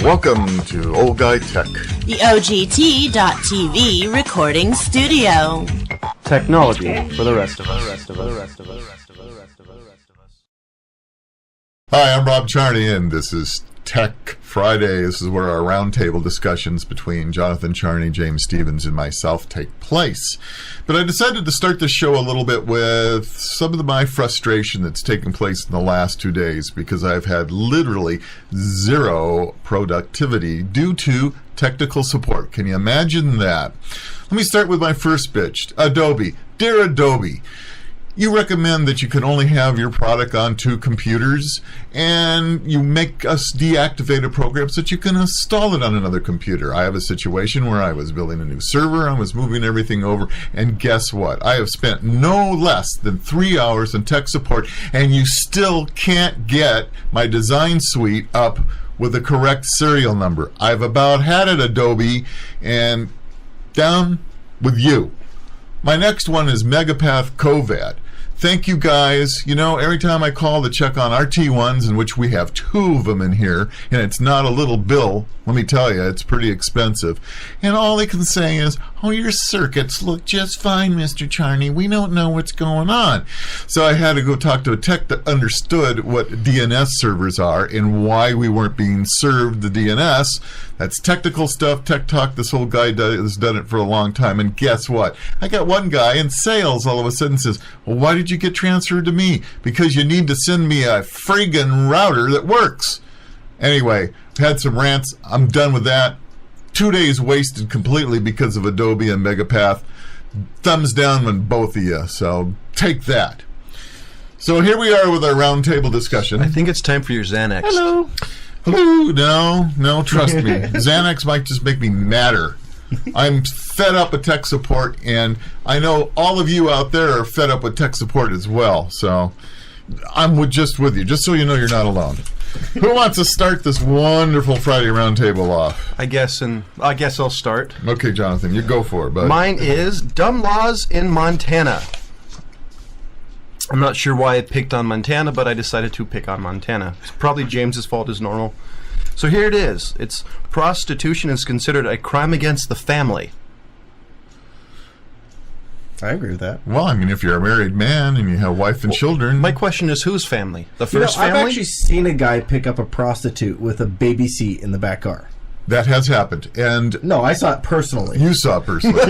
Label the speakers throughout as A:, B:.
A: Welcome to Old Guy Tech,
B: the OGT.TV recording studio.
C: Technology for the rest of us.
A: Hi, I'm Rob Charney, and this is Tech Friday. This is where our roundtable discussions between Jonathan Charney, James Stevens, and myself take place. But I decided to start this show a little bit with some of my frustration that's taken place in the last 2 days, because I've had literally zero productivity due to technical support. Can you imagine that? Let me start with my first bitch. Adobe. Dear Adobe, you recommend that you can only have your product on 2 computers, and you make us deactivate a program so that you can install it on another computer. I have a situation where I was building a new server, I was moving everything over, and guess what? I have spent no less than 3 hours in tech support, and you still can't get my design suite up with the correct serial number. I've about had it, Adobe, and down with you. My next one is Megapath COVID. Thank you guys. You know, every time I call to check on RT1s, in which we have 2 of them in here, and it's not a little bill, let me tell you, it's pretty expensive. And all they can say is, oh, your circuits look just fine, Mr. Charney. We don't know what's going on. So I had to go talk to a tech that understood what DNS servers are and why we weren't being served the DNS. That's technical stuff, tech talk. This whole guy has done it for a long time. And guess what? I got one guy in sales all of a sudden says, well, why did you get transferred to me? Because you need to send me a friggin' router that works. Anyway, had some rants. I'm done with that. 2 days wasted completely because of Adobe and Megapath. Thumbs down on both of you. So take that. So here we are with our roundtable discussion.
C: I think it's time for your Xanax.
A: Hello. No, trust me. Xanax might just make me madder. I'm fed up with tech support, and I know all of you out there are fed up with tech support as well. So I'm just with you, just so you know you're not alone. Who wants to start this wonderful Friday roundtable off?
C: I guess I'll start.
A: Okay, Jonathan, you go for it, bud.
C: Mine is dumb laws in Montana. I'm not sure why I picked on Montana, but I decided to pick on Montana. It's probably James's fault as normal. So here it is. It's prostitution is considered a crime against the family.
D: I agree with that.
A: Well, I mean, if you're a married man and you have wife and children.
C: My question is, whose family? The first family?
D: I've actually seen a guy pick up a prostitute with a baby seat in the back car.
A: That has happened. And
D: no, I saw it personally.
A: You saw it personally.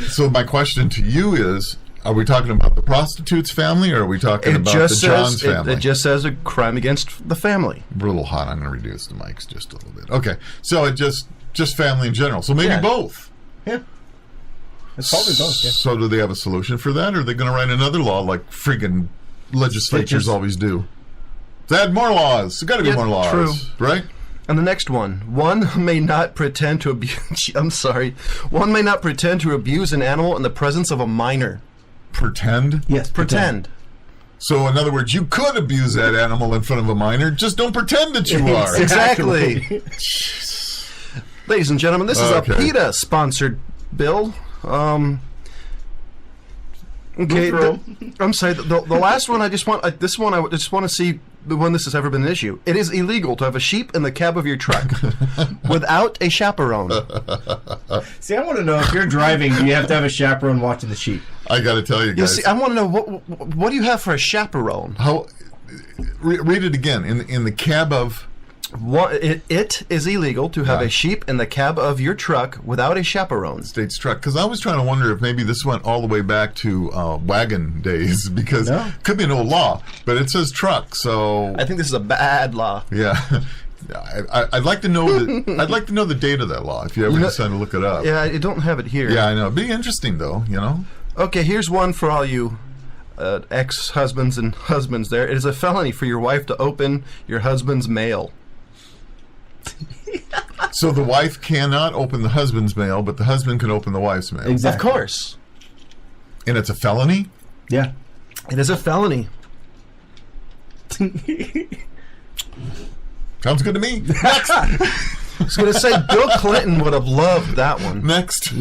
A: So my question to you is, are we talking about the prostitute's family, or are we talking about the John's family?
C: It just says a crime against the family.
A: We're a little hot. I'm going to reduce the mics just a little bit. Okay. So it just family in general. So maybe both.
D: Yeah. It's probably both, yeah.
A: So do they have a solution for that, or are they going to write another law like friggin' legislatures always do? Add more laws. There's got to be more laws.
C: True.
A: Right?
C: And the next one. One may not pretend to abuse... One may not pretend to abuse an animal in the presence of a minor.
A: Pretend?
D: Yes,
C: pretend.
A: So, in other words, you could abuse that animal in front of a minor. Just don't pretend that you are.
C: Exactly. Ladies and gentlemen, this is a PETA-sponsored bill. Okay, I'm sorry. The last one, I just want to see when this has ever been an issue. It is illegal to have a sheep in the cab of your truck without a chaperone.
D: See, I want to know, if you're driving, do you have to have a chaperone watching the sheep?
A: I got to tell you guys.
C: See, I want to know what do you have for a chaperone?
A: How? Read it again. In the cab of.
C: It is illegal to have a sheep in the cab of your truck without a chaperone.
A: State's truck. Because I was trying to wonder if maybe this went all the way back to wagon days, because it could be an old law, but it says truck. So
C: I think this is a bad law.
A: Yeah. I'd like to know the date of that law if you ever decide to look it up.
C: Yeah, I don't have it here.
A: Yeah, I know. It'd be interesting though, you know.
C: Okay, here's one for all you ex-husbands and husbands there. It is a felony for your wife to open your husband's mail.
A: So the wife cannot open the husband's mail, but the husband can open the wife's mail.
D: Exactly.
C: Of course.
A: And it's a felony?
D: Yeah.
C: It is a felony.
A: Sounds good to me. Next.
C: I was going to say Bill Clinton would have loved that one.
A: Next.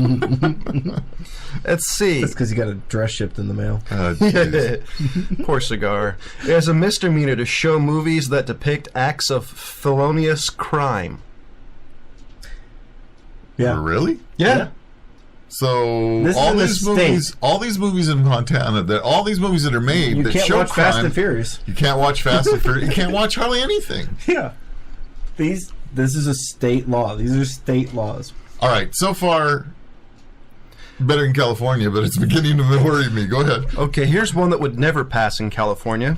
C: Let's see.
D: That's because you got a dress shipped in the mail.
C: Poor cigar. It is a misdemeanor to show movies that depict acts of felonious crime.
D: Yeah.
A: Really?
C: Yeah.
A: So
D: This
A: all
D: is in the
A: these movies in Montana, all these movies that are made
D: You
A: that
D: can't
A: show
D: watch
A: crime,
D: Fast and Furious.
A: you can't watch Fast and Furious. You can't watch hardly anything.
D: Yeah. This is a state law. These are state laws.
A: All right, so far better in California, but it's beginning to worry me. Go ahead.
C: Okay, here's one that would never pass in California.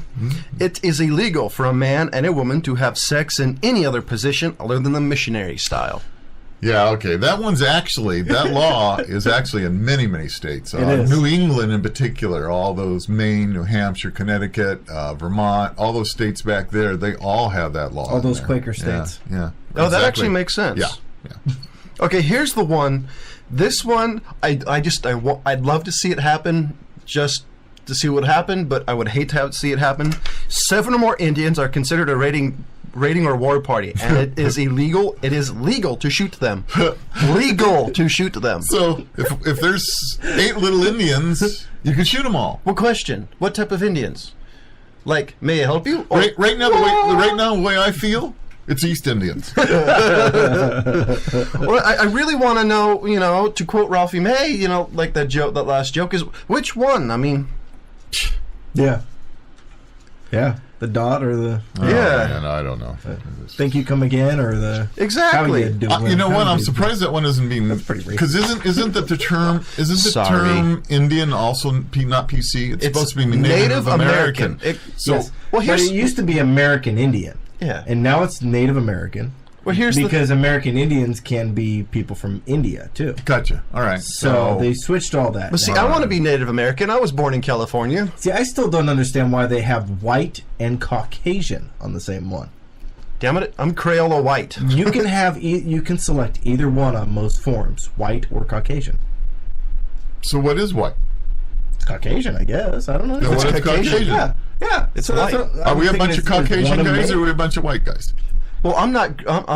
C: It is illegal for a man and a woman to have sex in any other position other than the missionary style.
A: Yeah, okay. That law is actually in many, many states.
D: It is.
A: New England in particular, all those Maine, New Hampshire, Connecticut, Vermont, all those states back there, they all have that law.
D: All those
A: there.
D: Quaker states.
A: Yeah.
C: Oh, that actually makes sense.
A: Yeah.
C: Okay, here's the one. This one, I'd love to see it happen just to see what happened, but I would hate to see it happen. 7 or more Indians are considered a raiding or war party, and it is illegal. It is legal to shoot them. Legal to shoot them.
A: So if there's 8 little Indians, you can shoot them all.
C: What question? What type of Indians? Like, may I help you? Or,
A: Right now, the way I feel, it's East Indians.
C: well, I really want to know, to quote Ralphie May, like that last joke is, which one? I mean,
D: Yeah. Yeah. The dot or the
C: yeah.
A: Man, I don't know.
D: think you come again or the
C: Exactly.
D: how you doing?
A: You know what?
D: How
A: I'm
D: you
A: surprised that one isn't being
D: pretty racist.
A: because isn't the term
C: Sorry.
A: term Indian also not PC? It's supposed to be Native American. So
D: Yes.
C: Well,
D: But
C: here's
D: it used to be American Indian.
C: Yeah.
D: And now it's Native American.
C: Well, here's
D: because American Indians can be people from India too.
A: gotcha. All right.
D: So they switched all that.
C: But see,
D: now.
C: I want to be Native American. I was born in California.
D: See, I still don't understand why they have white and Caucasian on the same one.
C: Damn it, I'm Crayola white.
D: You can have you can select either one on most forms, white or Caucasian.
A: So what is white?
D: Caucasian, I guess. I don't know.
A: What is Caucasian?
D: Yeah, yeah.
C: It's
D: So that's
C: white.
D: what-
A: Are
D: I'm
A: we a
D: thinking
A: bunch of
D: it's
A: Caucasian
D: one
A: guys
D: many.
A: or are we a bunch of white guys?
C: Well, I'm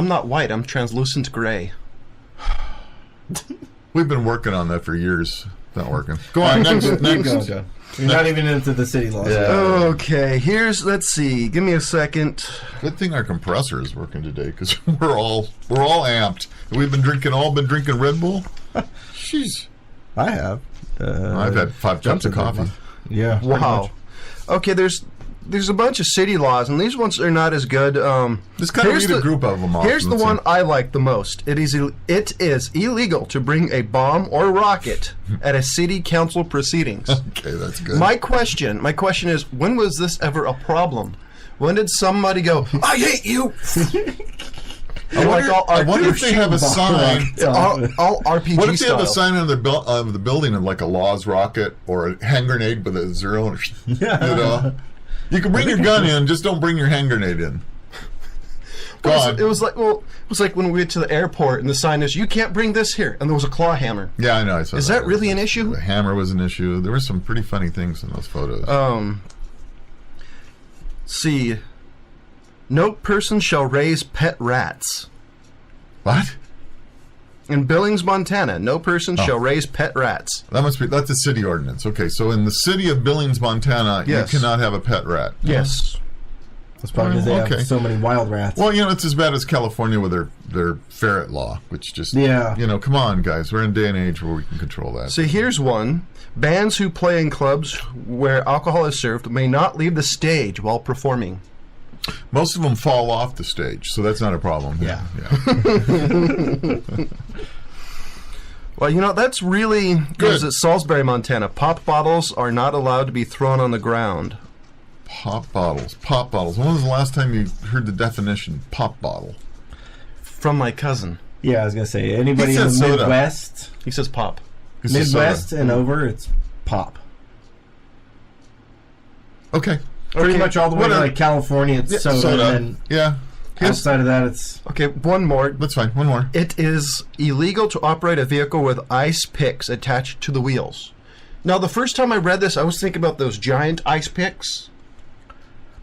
C: not white. I'm translucent gray.
A: We've been working on that for years. Not working. Go on. Next. Next.
D: Go. You're not even into the city laws.
A: Yeah.
C: Okay, let's see. Give me a second.
A: Good thing our compressor is working today because we're all amped. We've been drinking Red Bull. Jeez.
D: I have.
A: I've had 5 cups of coffee.
D: Yeah.
C: Wow. Okay, there's a bunch of city laws, and these ones are not as good.
A: Just kind of read a group of them off.
C: Here's the one I like the most. It is illegal to bring a bomb or rocket at a city council proceedings.
A: Okay, that's good.
C: My question is, when was this ever a problem? When did somebody go, I hate you?
A: I wonder if they have a sign.
C: all RPG
A: What if they
C: style.
A: have a sign on the building of like a Law's rocket or a hand grenade with a 0? Or, you can bring your gun in, just don't bring your hand grenade in.
C: It was like when we went to the airport and the sign is, you can't bring this here, and there was a claw hammer.
A: Yeah, I know. I saw
C: Is that really an issue?
A: The hammer was an issue. There were some pretty funny things in those photos.
C: See, no person shall raise pet rats.
A: What?
C: In Billings, Montana, no person shall raise pet rats.
A: That's a city ordinance. Okay, so in the city of Billings, Montana,
C: Yes.
A: you cannot have a pet rat.
C: Yes.
D: That's probably because they
A: Okay.
D: have so many wild rats.
A: Well, it's as bad as California with their ferret law, which just come on, guys, we're in a day and age where we can control that.
C: See, here's one. Bands who play in clubs where alcohol is served may not leave the stage while performing.
A: Most of them fall off the stage, so that's not a problem.
D: Yeah.
C: Well, that's really
A: Good.
C: at Salisbury, Montana. Pop bottles are not allowed to be thrown on the ground.
A: Pop bottles. When was the last time you heard the definition pop bottle?
C: From my cousin.
D: Yeah, I was gonna say anybody
A: He
D: in the
A: said soda.
D: Midwest,
C: He says pop.
A: It's a
D: Midwest
A: soda.
D: and over, it's pop.
A: Okay.
D: Pretty much all the way to
A: Whatever.
D: like California, it's soda, and
A: Yeah.
D: then outside of that, it's
C: Okay, one more.
A: That's fine. One more.
C: It is illegal to operate a vehicle with ice picks attached to the wheels. Now, the first time I read this, I was thinking about those giant ice picks.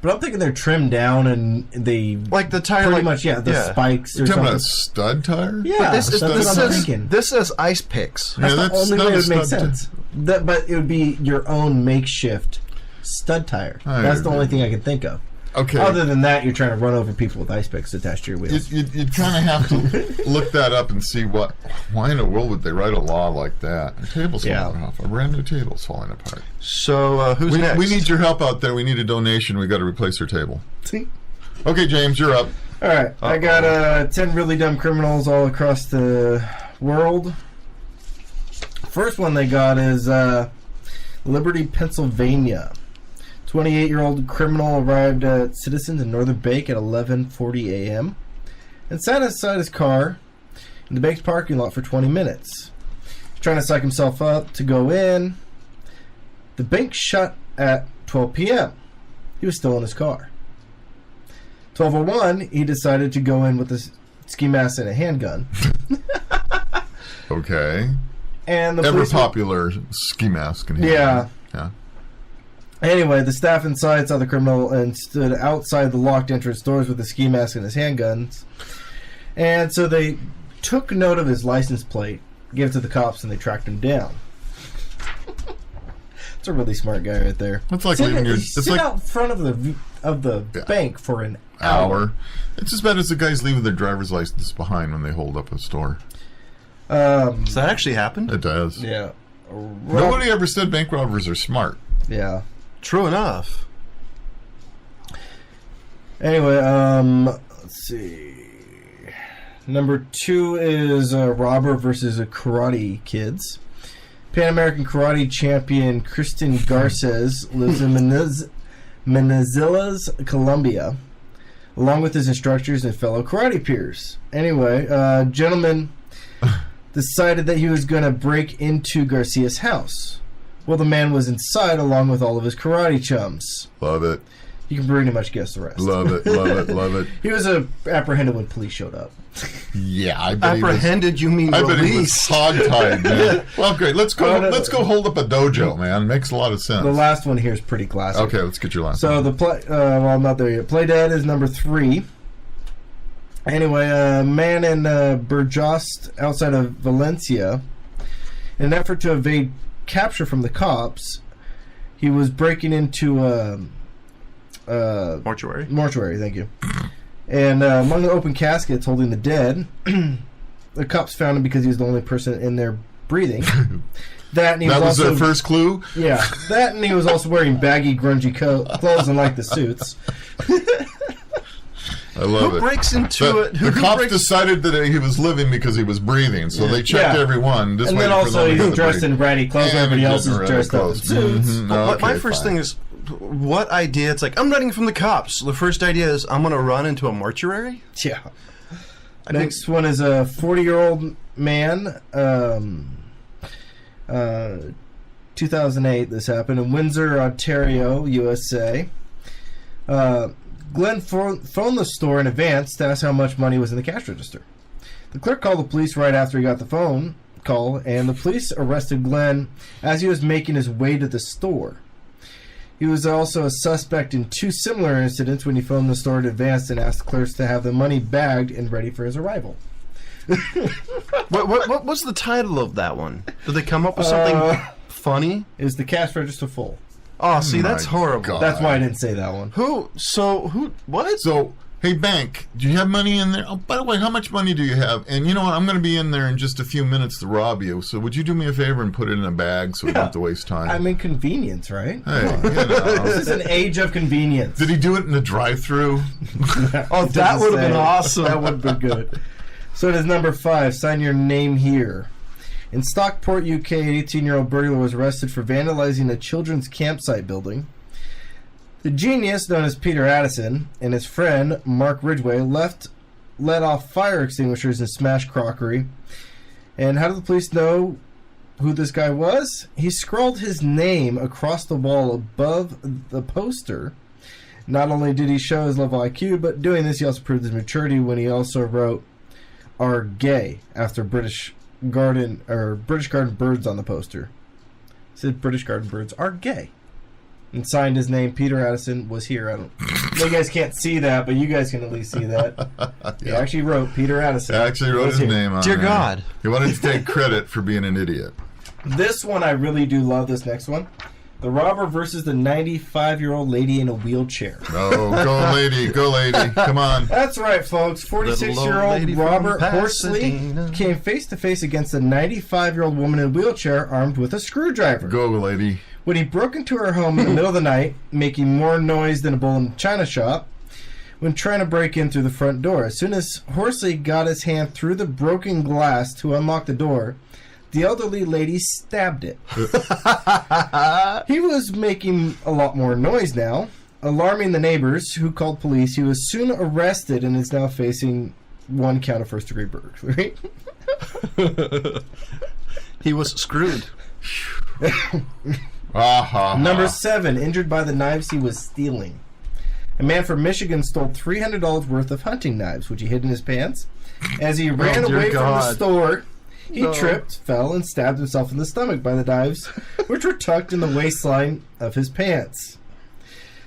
D: But I'm thinking they're trimmed down and they
C: Like the tire,
D: pretty
C: like,
D: much, the spikes or
A: You're talking
D: something.
A: about a stud tire?
D: Yeah,
C: But this,
D: that's what I'm thinking.
C: this says ice picks.
A: Yeah,
D: That's the only
A: not
D: way
A: a
D: it would make
A: stud tire.
D: sense. But it would be your own makeshift stud tire.
A: I
D: That's the
A: agree.
D: only thing I can think of.
A: Okay.
D: Other than that, you're trying to run over people with ice picks attached to your wheels.
A: You'd kind of have to look that up and see why in the world would they write a law like that? A table's falling off. A brand new table's falling apart.
C: So who's next?
A: We need your help out there. We need a donation. We got to replace our table. Okay, James, you're up.
D: All right, I got 10 really dumb criminals all across the world. First one they got is Liberty, Pennsylvania. 28-year-old criminal arrived at Citizens in Northern Bank at 11:40 a.m. and sat outside his car in the bank's parking lot for 20 minutes. He's trying to psych himself up to go in. The bank shut at 12 p.m. He was still in his car. 12:01, he decided to go in with a ski mask and a handgun.
A: Okay.
D: And the
A: Ever
D: police
A: popular ski mask. And
D: Yeah.
A: Yeah.
D: Anyway, the staff inside saw the criminal and stood outside the locked entrance doors with a ski mask and his handguns. And so they took note of his license plate, gave it to the cops, and they tracked him down. That's a really smart guy right there.
A: It's like leaving your. It's
D: sit
A: like
D: out front of the bank for an hour.
A: It's as bad as the guys leaving their driver's license behind when they hold up a store.
C: Does that actually happen?
A: It does.
D: Yeah.
A: Nobody ever said bank robbers are smart.
D: Yeah.
C: True enough.
D: Anyway, let's see. Number 2 is Robber versus Karate Kids. Pan American karate champion Kristen Garces lives in Manizales, Colombia, along with his instructors and fellow karate peers. Anyway, gentleman decided that he was going to break into Garcia's house. Well, the man was inside along with all of his karate chums.
A: Love it.
D: You can pretty much guess the rest.
A: Love it. Love it. Love it.
D: He was apprehended when police showed up.
A: Yeah, I bet
C: Apprehended, you mean
A: I bet he was
C: released.
A: hogtied, man. Well, great. Let's go. Let's go hold up a dojo, man. Makes a lot of sense.
D: The last one here is pretty classic.
A: Okay, let's get your last.
D: So
A: one.
D: the play, well, I'm not there yet. Play Dead is number 3. Anyway, a man in Burgos outside of Valencia, in an effort to evade capture from the cops, he was breaking into
C: Mortuary.
D: mortuary. Thank you. And among the open caskets holding the dead, the cops found him because he was the only person in there breathing. That and he
A: that was
D: also,
A: their first clue.
D: Yeah, that and he was also wearing baggy, grungy clothes and like the suits.
A: I love
C: Who
A: it.
C: breaks into it?
A: The cops decided that he was living because he was breathing, so they checked everyone. Just
D: and then
A: waiting for
D: also
A: them to
D: he's
A: get
D: dressed
A: the
D: in ratty clothes, and everybody else is dressed up in suits.
C: But my
A: Okay,
C: first
A: fine.
C: thing is, what idea? It's like, I'm running from the cops. The first idea is, I'm going to run into a mortuary?
D: Yeah. Next one is a 40-year-old man. 2008, this happened in Windsor, Ontario, USA. Glenn phoned the store in advance to ask how much money was in the cash register. The clerk called the police right after he got the phone call, and the police arrested Glenn as he was making his way to the store. He was also a suspect in 2 similar incidents when he phoned the store in advance and asked the clerks to have the money bagged and ready for his arrival.
C: What was the title of that one? Did they come up with something funny?
D: Is the cash register full?
C: Oh, see, that's
A: My
C: horrible.
A: God.
D: That's why I didn't say that one.
C: What?
A: So, hey, bank, do you have money in there? Oh, by the way, how much money do you have? And you know what? I'm going to be in there in just a few minutes to rob you. So would you do me a favor and put it in a bag so we don't have to waste time?
D: I mean, convenience, right?
A: Hey, you know.
D: This is an age of convenience.
A: Did he do it in the drive-thru?
C: Oh, that would have been awesome.
D: That would have been good. So it is number 5. Sign your name here. In Stockport, UK, an 18-year-old burglar was arrested for vandalizing a children's campsite building. The genius, known as Peter Addison, and his friend, Mark Ridgway, let off fire extinguishers and smashed crockery. And how did the police know who this guy was? He scrawled his name across the wall above the poster. Not only did he show his level IQ, but doing this, he also proved his maturity when he also wrote, "Are gay," after British Garden birds on the poster. It said British Garden birds are gay. and signed his name, Peter Addison, was here. You guys can't see that, but you guys can at least see that. He actually wrote Peter Addison.
A: He actually wrote his name on
C: Dear
A: there.
C: God.
A: He wanted to take credit for being an idiot.
D: This one, I really do love this next one. The robber versus the 95-year-old lady in a wheelchair.
A: Oh, go lady, come on.
D: That's right, folks. 46-year-old Robert Horsley came face-to-face against a 95-year-old woman in a wheelchair armed with a screwdriver.
A: Go lady.
D: When he broke into her home in the middle of the night, making more noise than a bull in a china shop, when trying to break in through the front door. As soon as Horsley got his hand through the broken glass to unlock the door, the elderly lady stabbed it. He was making a lot more noise now, alarming the neighbors, who called police. He was soon arrested and is now facing 1 count of first-degree burglary.
C: He was screwed.
D: Number 7, injured by the knives he was stealing. A man from Michigan stole $300 worth of hunting knives, which he hid in his pants. As he ran away from the store, he tripped, fell, and stabbed himself in the stomach by the knives, which were tucked in the waistline of his pants.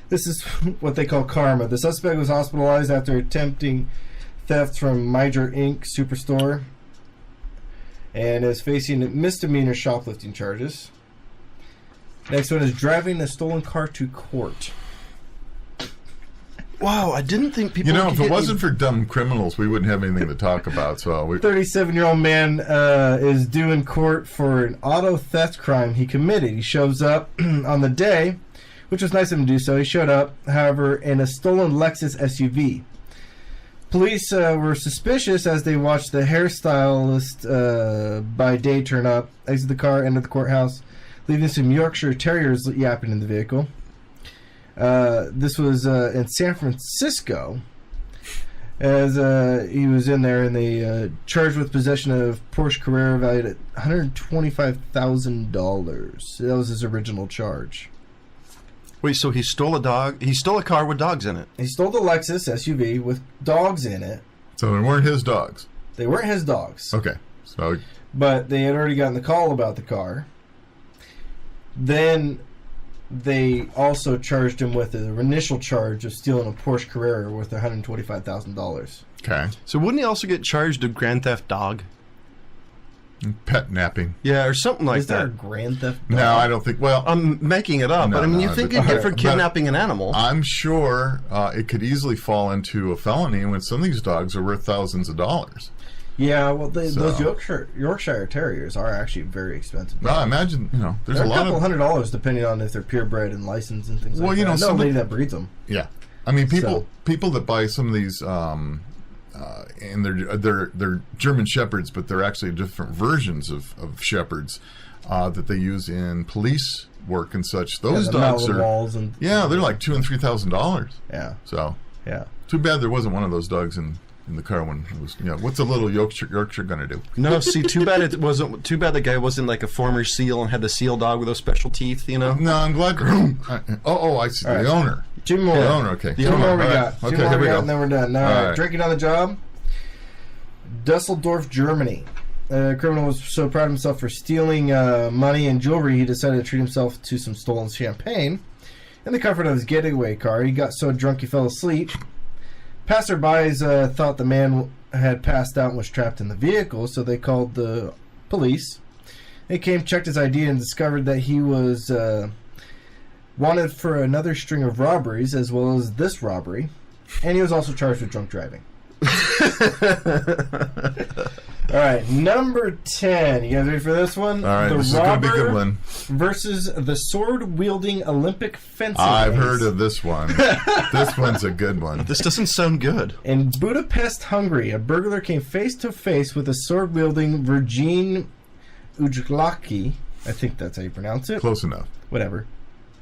D: This is what they call karma. The suspect was hospitalized after attempting theft from Major Inc. Superstore and is facing misdemeanor shoplifting charges. Next one is driving a stolen car to court.
C: Wow, I didn't think people.
A: You know, if it wasn't for dumb criminals, we wouldn't have anything to talk about. So,
D: 37-year-old man is due in court for an auto theft crime he committed. He shows up on the day, which was nice of him to do so. He showed up, however, in a stolen Lexus SUV. Police were suspicious as they watched the hairstylist by day turn up, exit the car, enter the courthouse, leaving some Yorkshire Terriers yapping in the vehicle. This was in San Francisco, as he was in there, and they charged with possession of Porsche Carrera valued at $125,000. That was his original charge.
C: Wait, so he stole a dog? He stole a car with dogs in it.
D: He stole the Lexus SUV with dogs in it.
A: So they weren't his dogs.
D: They weren't his dogs.
A: Okay, so
D: but they had already gotten the call about the car. Then they also charged him with the initial charge of stealing a Porsche Carrera worth $125,000.
A: okay,
C: So wouldn't he also get charged of grand theft dog?
A: pet napping.
C: Yeah, or something like
D: Is there a
C: that.
D: grand theft dog?
A: No, I don't think. Well,
C: I'm making it up,
A: No,
C: but I mean, you
A: no,
C: think
A: but-
C: you'd get for
A: but-
C: kidnapping an animal?
A: I'm sure it could easily fall into a felony when some of these dogs are worth thousands of dollars.
D: Yeah, well, those
A: So-
D: Yorkshire Terriers are actually very expensive.
A: Well, I imagine there's
D: They're
A: a
D: a
A: lot
D: couple
A: of
D: $100 depending on if they're purebred and licensed and things
A: Well,
D: like that.
A: you know,
D: I know a
A: some
D: lady
A: of-
D: that breeds them.
A: yeah. I mean, people that buy some of these, and they're German shepherds, but they're actually different versions of shepherds that they use in police work and such. Those
D: the
A: dogs are
D: Malinois and
A: they're like $2,000 and $3,000.
D: yeah,
A: So
D: yeah.
A: too bad there wasn't one of those dogs in the car when it was. What's a little Yorkshire going to do?
C: No, see, too bad it wasn't. Too bad the guy wasn't like a former SEAL and had the SEAL dog with those special teeth. You know.
A: No, I'm glad. I see.
D: All
A: The
D: right.
A: owner.
D: Two more.
A: The owner. Okay.
D: Two more we
A: All right.
D: got. Two
A: Okay,
D: more
A: here we go.
D: and then we're done. Now,
A: All right.
D: drinking on the job. Dusseldorf, Germany. A criminal was so proud of himself for stealing money and jewelry, he decided to treat himself to some stolen champagne. In the comfort of his getaway car, he got so drunk he fell asleep. Passerbys thought the man had passed out and was trapped in the vehicle, so they called the police. They came, checked his ID, and discovered that he was wanted for another string of robberies, as well as this robbery. And he was also charged with drunk driving. All right, number 10. You guys ready for this one?
A: All right,
D: The
A: this is going to be a good
D: robber
A: one.
D: versus the sword-wielding Olympic fencing
A: I've
D: race.
A: heard of this one. This one's a good one.
C: This doesn't sound good.
D: In Budapest, Hungary, a burglar came face-to-face with a sword-wielding Virgin Ujlaki. I think that's how you pronounce it.
A: Close enough.
D: Whatever.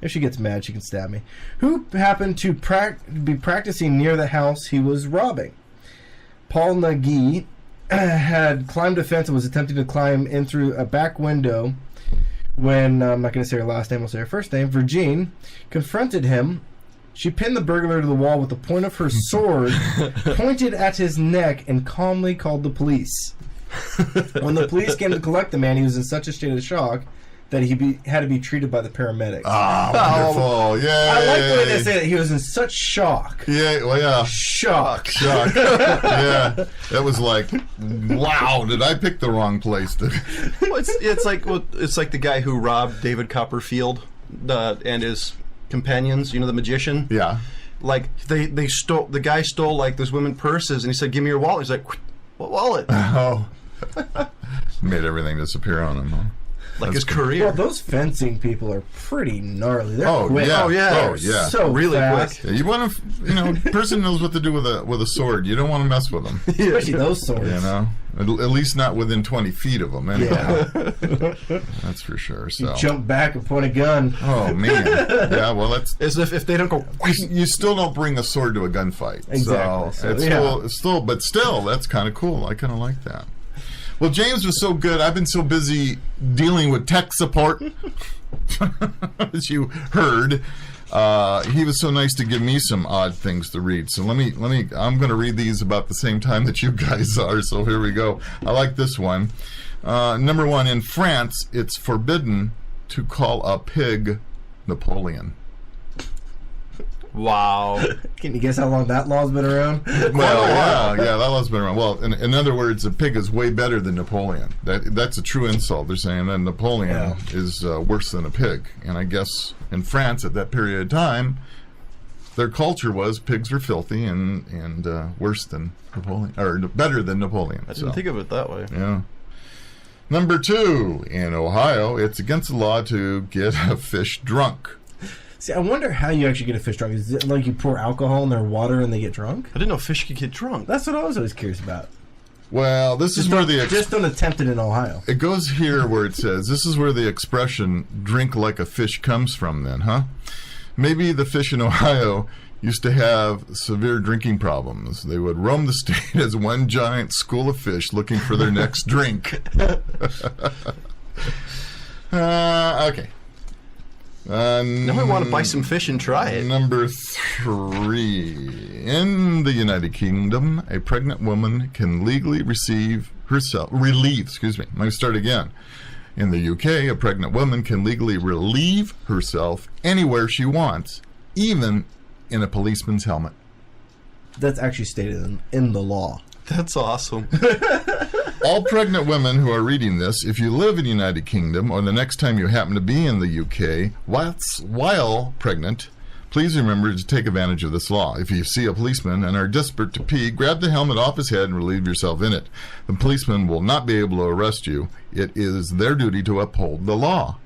D: If she gets mad, she can stab me. Who happened to be practicing near the house he was robbing. Paul Nagy had climbed a fence and was attempting to climb in through a back window when, I'm not going to say her last name, I'll say her first name, Virgin, confronted him. She pinned the burglar to the wall with the point of her sword pointed at his neck and calmly called the police. When the police came to collect the man, he was in such a state of shock that he had to be treated by the paramedics.
A: Wonderful. Yay.
D: I like the way they say that he was in such shock.
A: Yeah, well, yeah.
D: Shock.
A: Yeah. That was like, wow, did I pick the wrong place to...
C: Well, it's like the guy who robbed David Copperfield and his companions, you know, the magician.
A: Yeah.
C: Like the guy stole like those women purses, and he said, "Give me your wallet." He's like, "What wallet?"
A: Oh. Made everything disappear on him, huh?
C: Like
A: That's
C: his career.
D: Well, those fencing people are pretty gnarly. They're
A: Oh,
D: quick.
A: yeah.
C: Oh yeah.
A: Oh, yeah.
D: So
C: really
D: fast.
C: quick.
A: Yeah, you want to, person knows what to do with a sword. You don't want to mess with them.
D: Especially those swords.
A: You know, at least not within 20 feet of them. Anyway.
D: Yeah.
A: That's for sure.
D: You
A: So.
D: jump back and point a gun.
A: Oh man. Yeah. Well, that's.
C: As if they don't go.
A: You still don't bring a sword to a gunfight.
D: Exactly.
A: So
D: So, yeah.
A: it's still, that's kind of cool. I kind of like that. Well, James was so good. I've been so busy dealing with tech support, as you heard. He was so nice to give me some odd things to read. So let me. I'm going to read these about the same time that you guys are. So here we go. I like this one. Number one, in France, it's forbidden to call a pig Napoleon.
C: Wow.
D: Can you guess how long that law's been around?
A: Well, yeah, that law's been around. Well, in other words, a pig is way better than Napoleon. That's a true insult. They're saying that Napoleon is worse than a pig. And I guess in France at that period of time, their culture was pigs were filthy and worse than Napoleon, or better than Napoleon.
C: I didn't think of it that way.
A: Yeah. Number two, in Ohio, it's against the law to get a fish drunk.
D: See, I wonder how you actually get a fish drunk. Is it like you pour alcohol in their water and they get drunk?
C: I didn't know fish could get drunk.
D: That's what I was always curious about.
A: Well, this is where
D: Just don't attempt it in Ohio.
A: it goes here where it says, this is where the expression drink like a fish comes from then, huh? Maybe the fish in Ohio used to have severe drinking problems. They would roam the state as one giant school of fish looking for their next drink. Okay.
C: Now I want to buy some fish and try it.
A: Number three. In the United Kingdom, a pregnant woman can legally relieve herself. Let me start again. In the UK, a pregnant woman can legally relieve herself anywhere she wants, even in a policeman's helmet.
D: That's actually stated in the law.
C: That's awesome.
A: All pregnant women who are reading this, if you live in the United Kingdom or the next time you happen to be in the UK while pregnant, please remember to take advantage of this law. If you see a policeman and are desperate to pee, grab the helmet off his head and relieve yourself in it. The policeman will not be able to arrest you. It is their duty to uphold the law.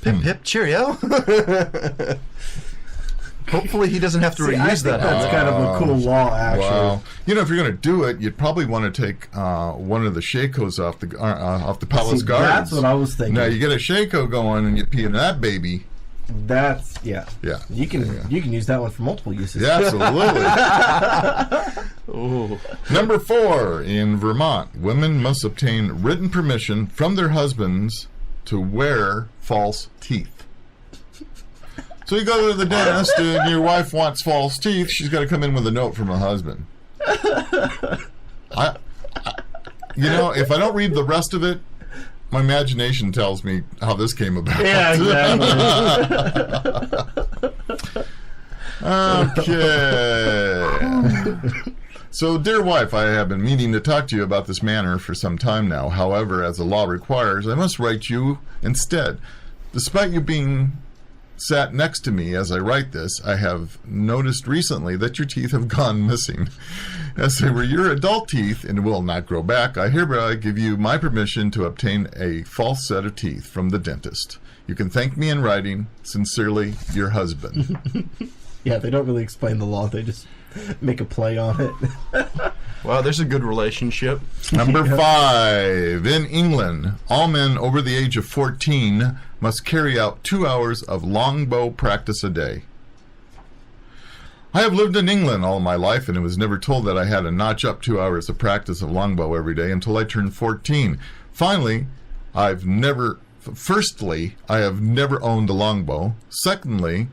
C: Pip, pip, cheerio. Hopefully he doesn't have to reuse that.
D: That's kind of a cool law, actually.
A: Wow. You're going to do it, you'd probably want to take one of the Shakos off the palace guards.
D: That's what I was thinking.
A: Now, you get a Shako going and you pee in that baby.
D: That's, yeah.
A: Yeah.
D: You can use that one for multiple uses.
A: Yeah, absolutely. Number 4, in Vermont, women must obtain written permission from their husbands to wear false teeth. So you go to the dentist and your wife wants false teeth. She's got to come in with a note from her husband. If I don't read the rest of it, my imagination tells me how this came about.
D: Yeah, exactly.
A: Okay. So, dear wife, I have been meaning to talk to you about this matter for some time now. However, as the law requires, I must write you instead. Despite you being sat next to me as I write this, I have noticed recently that your teeth have gone missing. As they were your adult teeth and will not grow back, I hereby give you my permission to obtain a false set of teeth from the dentist. You can thank me in writing. Sincerely, your husband.
D: Yeah, they don't really explain the law. They just make a play on it.
C: Wow, there's a good relationship.
A: Number 5. In England, all men over the age of 14 must carry out 2 hours of longbow practice a day. I have lived in England all my life, and I was never told that I had to notch up 2 hours of practice of longbow every day until I turned 14. Finally, I have never owned a longbow. Secondly,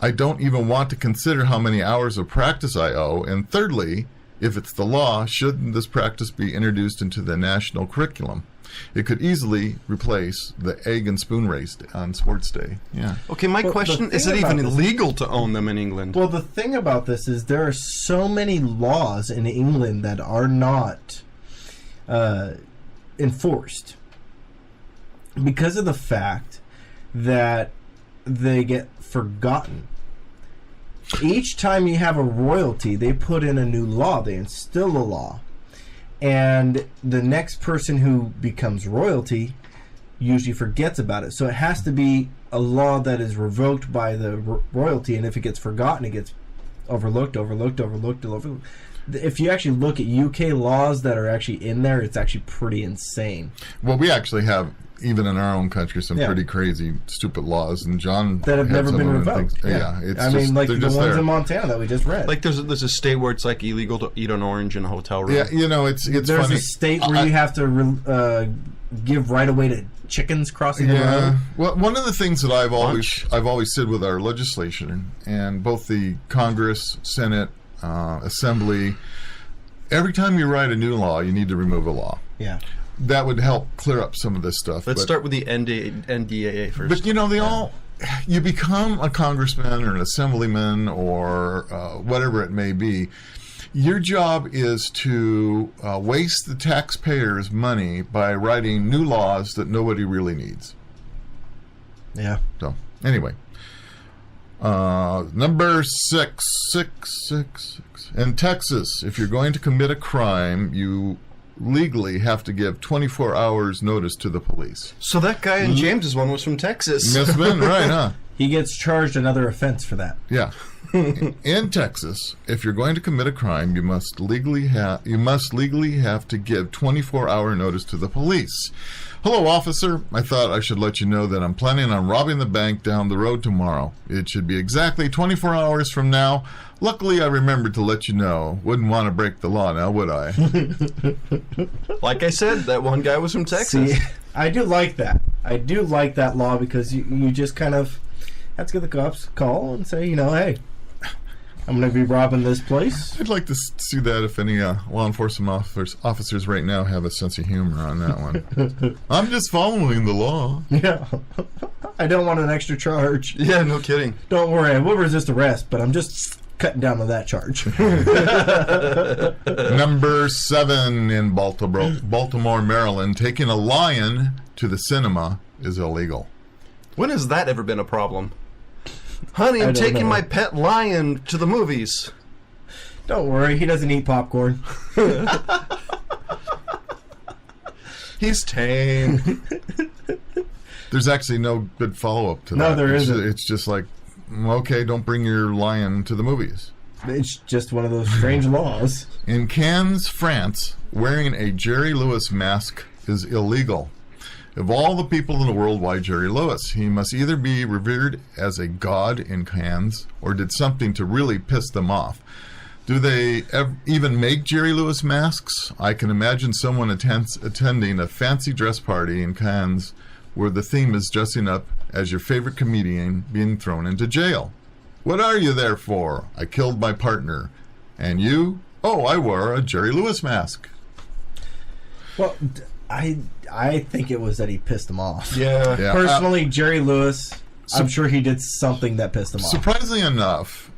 A: I don't even want to consider how many hours of practice I owe. And thirdly, if it's the law, shouldn't this practice be introduced into the national curriculum? It could easily replace the egg and spoon race on Sports Day. Yeah.
C: Okay, my
D: Well,
C: question,
D: the
C: is it
D: thing
C: even
D: about this-
C: illegal to own them in England?
D: Well, the thing about this is there are so many laws in England that are not enforced because of the fact that they get forgotten. Each time you have a royalty, they put in a new law, they instill a law. And the next person who becomes royalty usually forgets about it. So it has to be a law that is revoked by the royalty, and if it gets forgotten, it gets overlooked. If you actually look at UK laws that are actually in there, it's actually pretty insane.
A: Well, we actually have, even in our own country, some
D: Yeah.
A: pretty crazy, stupid laws, and John
D: That have
A: had
D: never
A: some
D: been
A: of them
D: revoked.
A: things- Yeah, it's
D: I
A: just,
D: mean, like
A: they're
D: the
A: just
D: ones
A: there.
D: in Montana that we just read.
C: Like there's a state where it's like illegal to eat an orange in a hotel room.
A: Yeah, it's
D: There's
A: funny.
D: a state where you have to give right away to chickens crossing the
A: Yeah.
D: road.
A: Well, one of the things that I've always said with our legislation, and both the Congress, Senate, Assembly, every time you write a new law, you need to remove a law.
D: Yeah.
A: That would help clear up some of this stuff.
C: Let's
A: but-
C: start with the NDAA first.
A: But you become a congressman or an assemblyman or whatever it may be. Your job is to waste the taxpayers' money by writing new laws that nobody really needs.
D: Yeah.
A: So, anyway. Number 6. In Texas, if you're going to commit a crime, you legally have to give 24 hours notice to the police.
C: So that guy in James's one was from Texas.
A: Must have been, right, huh?
D: He gets charged another offense for that.
A: Yeah. In Texas, if you're going to commit a crime, you must legally have to give 24-hour notice to the police. Hello, officer. I thought I should let you know that I'm planning on robbing the bank down the road tomorrow. It should be exactly 24 hours from now. Luckily, I remembered to let you know. Wouldn't want to break the law now, would I?
C: Like I said, that one guy was from Texas.
D: See, I do like that. I do like that law because you just kind of have to give the cops a call and say, hey, I'm going to be robbing this place.
A: I'd like to see that if any law enforcement officers right now have a sense of humor on that one. I'm just following the law.
D: Yeah. I don't want an extra charge.
C: Yeah, no kidding.
D: Don't worry, I will resist arrest, but I'm just cutting down on that charge.
A: Number 7 in Baltimore, Maryland, taking a lion to the cinema is illegal.
C: When has that ever been a problem? Honey,
D: I
C: I'm
D: don't
C: taking
D: know.
C: my pet lion to the movies.
D: Don't worry, he doesn't eat popcorn.
C: He's tame.
A: There's actually no good follow-up to
D: No,
A: that.
D: there
A: it's
D: isn't.
A: It's just like, okay, don't bring your lion to the movies.
D: It's just one of those strange laws.
A: In Cannes, France, wearing a Jerry Lewis mask is illegal. Of all the people in the world, why Jerry Lewis? He must either be revered as a god in Cannes or did something to really piss them off. Do they even make Jerry Lewis masks? I can imagine someone attending a fancy dress party in Cannes where the theme is dressing up as your favorite comedian being thrown into jail. What are you there for? I killed my partner. And you? Oh, I wore a Jerry Lewis mask.
D: Well, I think it was that he pissed him off.
C: Yeah.
D: Personally, Jerry Lewis, I'm sure he did something that pissed him off.
A: Surprisingly enough,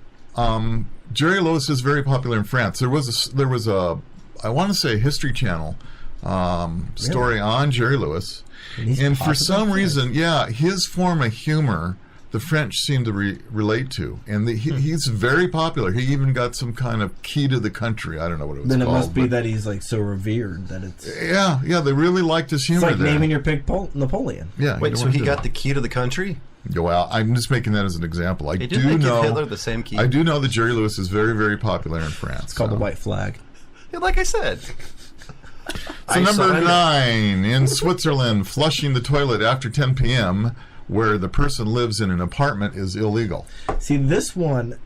A: Jerry Lewis is very popular in France. There was a I want to say History Channel story on Jerry Lewis, and for some reason, his form of humor the French seem to relate to, and he's very popular. He even got some kind of key to the country. I don't know what it was
D: then
A: called.
D: it must be that he's like so revered that it's
A: they really liked his humor.
D: like
A: there.
D: naming your pig Napoleon.
A: Yeah.
C: Wait, so he got the key to the country?
A: Well, I'm just making that as an example. I
C: He
A: do
C: didn't
A: know
C: give Hitler the same key.
A: I do know that Jerry Lewis is very, very popular in France.
D: It's called the white flag.
C: Yeah, like I said.
A: So number 9, in Switzerland, flushing the toilet after 10 p.m. where the person lives in an apartment is illegal.
D: See, this one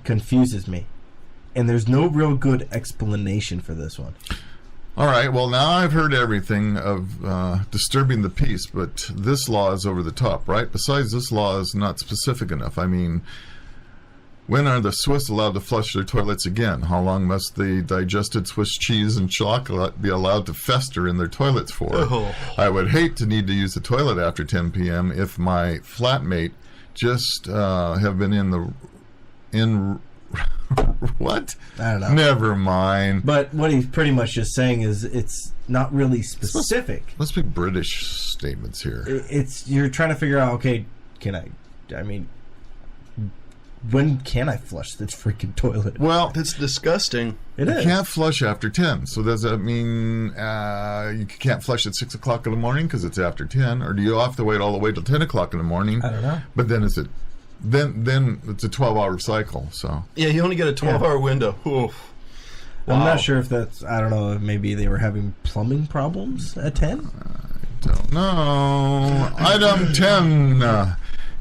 D: confuses me, and there's no real good explanation for this one.
A: All right, well, now I've heard everything of disturbing the peace, but this law is over the top, right? Besides, this law is not specific enough. I mean, When are the Swiss allowed to flush their toilets again? How long must the digested Swiss cheese and chocolate be allowed to fester in their toilets for?
C: Oh.
A: I would hate to need to use the toilet after 10 p.m. if my flatmate just have been in what?
D: I don't know.
A: Never mind.
D: But what he's pretty much just saying is it's not really specific.
A: Let's be British statements here.
D: It's you're trying to figure out, okay, when can I flush this freaking toilet?
A: Well,
C: That's disgusting.
D: It
A: you
D: is.
A: can't flush after 10. So does that mean you can't flush at 6 o'clock in the morning because it's after 10? Or do you have to wait all the way till 10 o'clock in the morning?
D: I don't know.
A: But then then it's a 12-hour cycle. So
C: Yeah, you only get a 12-hour window. Oof.
D: I'm
C: Wow.
D: not sure if that's, I don't know, maybe they were having plumbing problems at 10?
A: don't know. Item 10.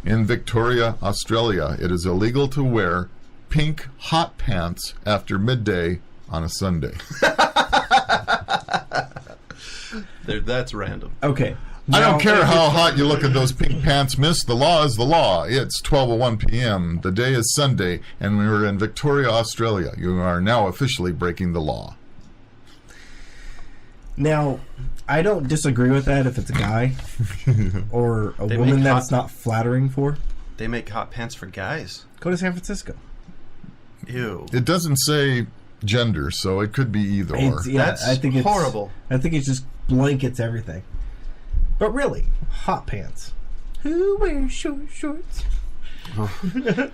A: In Victoria, Australia, it is illegal to wear pink hot pants after midday on a Sunday.
C: That's random.
D: Okay.
A: I don't
D: Now,
A: care how hot you look at those pink pants, miss. The law is the law. It's 12:01 p.m. The day is Sunday, and we're in Victoria, Australia. You are now officially breaking the law.
D: Now, I don't disagree with that if it's a guy or a
C: They
D: woman
C: make
D: that's
C: hot-
D: not flattering for.
C: They make hot pants for guys.
D: Go to San Francisco.
C: Ew.
A: It doesn't say gender, so it could be either or.
C: That's
D: I think it's
C: horrible.
D: I think it just blankets everything. But really, hot pants. Who wears short shorts?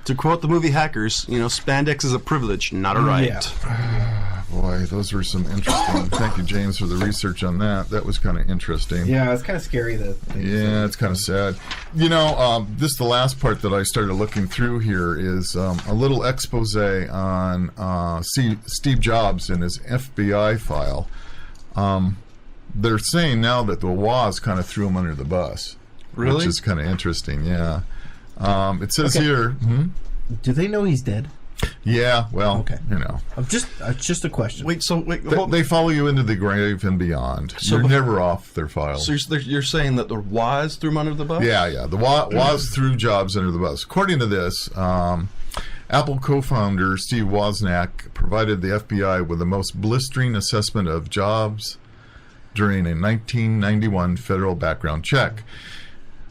C: To quote the movie Hackers, spandex is a privilege, not a right.
D: Yeah.
A: Boy, those were some interesting. Thank you, James, for the research on that. That was kind of interesting.
D: Yeah, it's kind of scary that.
A: Yeah, it's kind of sad. This the last part that I started looking through here is a little expose on Steve Jobs and his FBI file. They're saying now that the WAS kind of threw him under the bus.
C: Really?
A: Which is kind of interesting, yeah. It says
D: Okay.
A: here...
D: Do they know he's dead?
A: Yeah, well,
D: Okay. It's just a question.
C: Wait,
A: They follow you into the grave and beyond.
C: So
A: You're
C: bef-
A: never off their file.
C: So you're saying that the WAS threw him under the bus?
A: Yeah. The WAS threw Jobs under the bus. According to this, Apple co-founder Steve Wozniak provided the FBI with the most blistering assessment of Jobs during a 1991 federal background check.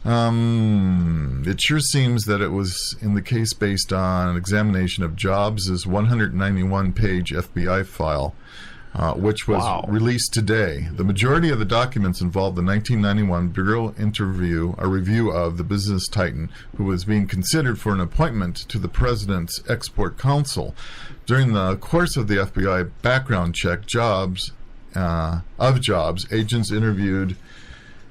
A: It sure seems that it was in the case based on an examination of Jobs' 191-page FBI file, which was released today. The majority of the documents involved the 1991 Bureau a review of the business titan who was being considered for an appointment to the President's Export Council. During the course of the FBI background check, Jobs, agents interviewed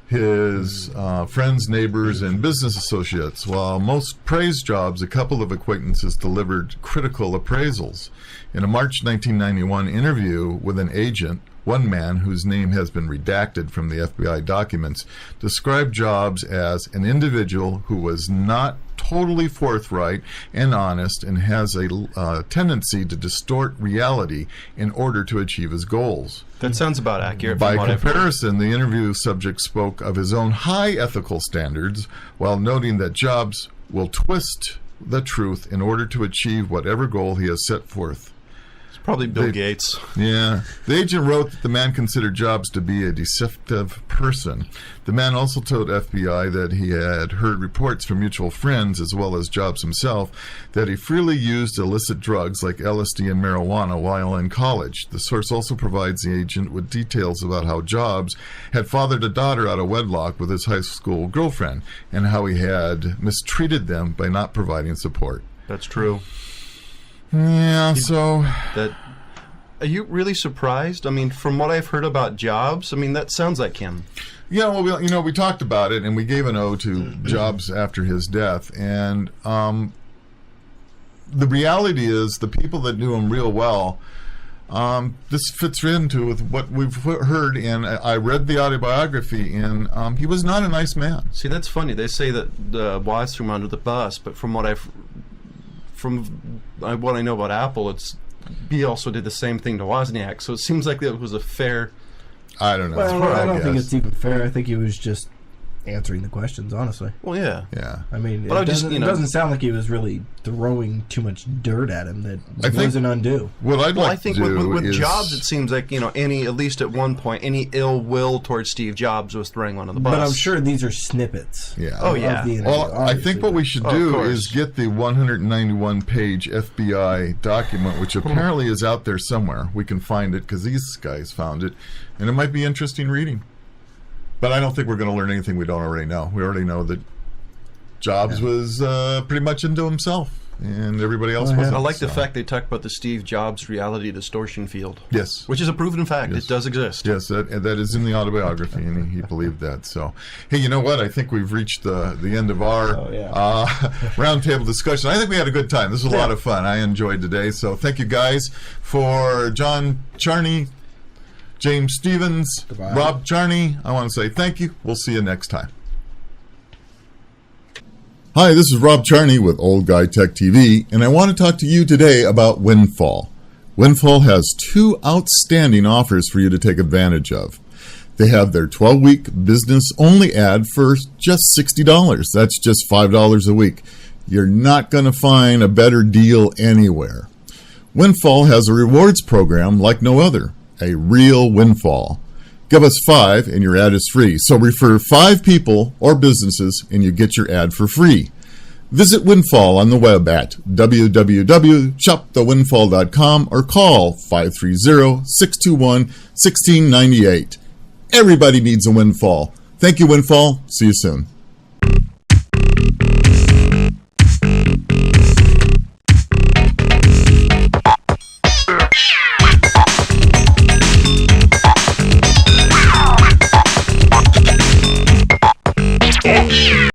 A: his friends, neighbors, and business associates. While most praised Jobs, a couple of acquaintances delivered critical appraisals. In a March 1991 interview with an agent, one man, whose name has been redacted from the FBI documents, described Jobs as an individual who was not totally forthright and honest and has a tendency to distort reality in order to achieve his goals.
C: That sounds about accurate.
A: By
C: from what I've heard.
A: comparison, the interview subject spoke of his own high ethical standards while noting that Jobs will twist the truth in order to achieve whatever goal he has set forth.
C: It's probably Bill Gates.
A: Yeah. The agent wrote that the man considered Jobs to be a deceptive person. The man also told FBI that he had heard reports from mutual friends, as well as Jobs himself, that he freely used illicit drugs like LSD and marijuana while in college. The source also provides the agent with details about how Jobs had fathered a daughter out of wedlock with his high school girlfriend, and how he had mistreated them by not providing support.
C: That's true.
A: Yeah, so...
C: Are you really surprised? I mean, from what I've heard about Jobs, that sounds like him.
A: Yeah, well, we talked about it, and we gave an ode to Jobs after his death, and the reality is the people that knew him real well, this fits into with what we've heard, and I read the autobiography, and he was not a nice man.
C: See, that's funny. They say that the WAS threw him under the bus, but from what I know about Apple, he also did the same thing to Wozniak, so it seems like that was a fair...
A: I don't know.
D: Well, I don't think
A: guess.
D: it's even fair. I think he was just answering the questions, honestly.
C: Well, yeah.
A: Yeah.
D: I mean,
C: But I
D: it
C: just,
D: doesn't,
C: you
D: it
C: know-
D: doesn't sound like he was really throwing too much dirt at him that
A: I think-
D: wasn't undue.
A: What I'd
C: Well,
A: like
C: I think
A: to do
C: with
A: is
C: Jobs, it seems like, any, at least at one point, any ill will towards Steve Jobs was throwing one on the bus.
D: But I'm sure these are snippets.
A: Yeah.
C: Oh,
D: of
C: yeah.
D: the interview,
A: Well, I think what we should
C: Oh, of
A: do
C: course.
A: is get the 191-page FBI document, which apparently is out there somewhere. We can find it because these guys found it, and it might be interesting reading. But I don't think we're going to learn anything we don't already know. We already know that Jobs was pretty much into himself, and everybody else wasn't.
C: I like the
A: so.
C: fact they talk about the Steve Jobs reality distortion field.
A: Yes.
C: Which is a proven fact.
A: Yes.
C: It does exist.
A: Yes, that is in the autobiography, and he believed that. So, hey, you know what? I think we've reached the end of our roundtable discussion. I think we had a good time. This was a lot of fun. I enjoyed today. So, thank you guys for Jon Charney, James Stevens,
D: Goodbye.
A: Rob Charney. I want to say thank you. We'll see you next time. Hi, this is Rob Charney with Old Guy Tech TV, and I want to talk to you today about Windfall. Windfall has 2 outstanding offers for you to take advantage of. They have their 12-week business-only ad for just $60. That's just $5 a week. You're not going to find a better deal anywhere. Windfall has a rewards program like no other, a real windfall. Give us 5 and your ad is free. So refer 5 people or businesses and you get your ad for free. Visit Windfall on the web at www.shopthewindfall.com or call 530-621-1698. Everybody needs a windfall. Thank you, Windfall. See you soon.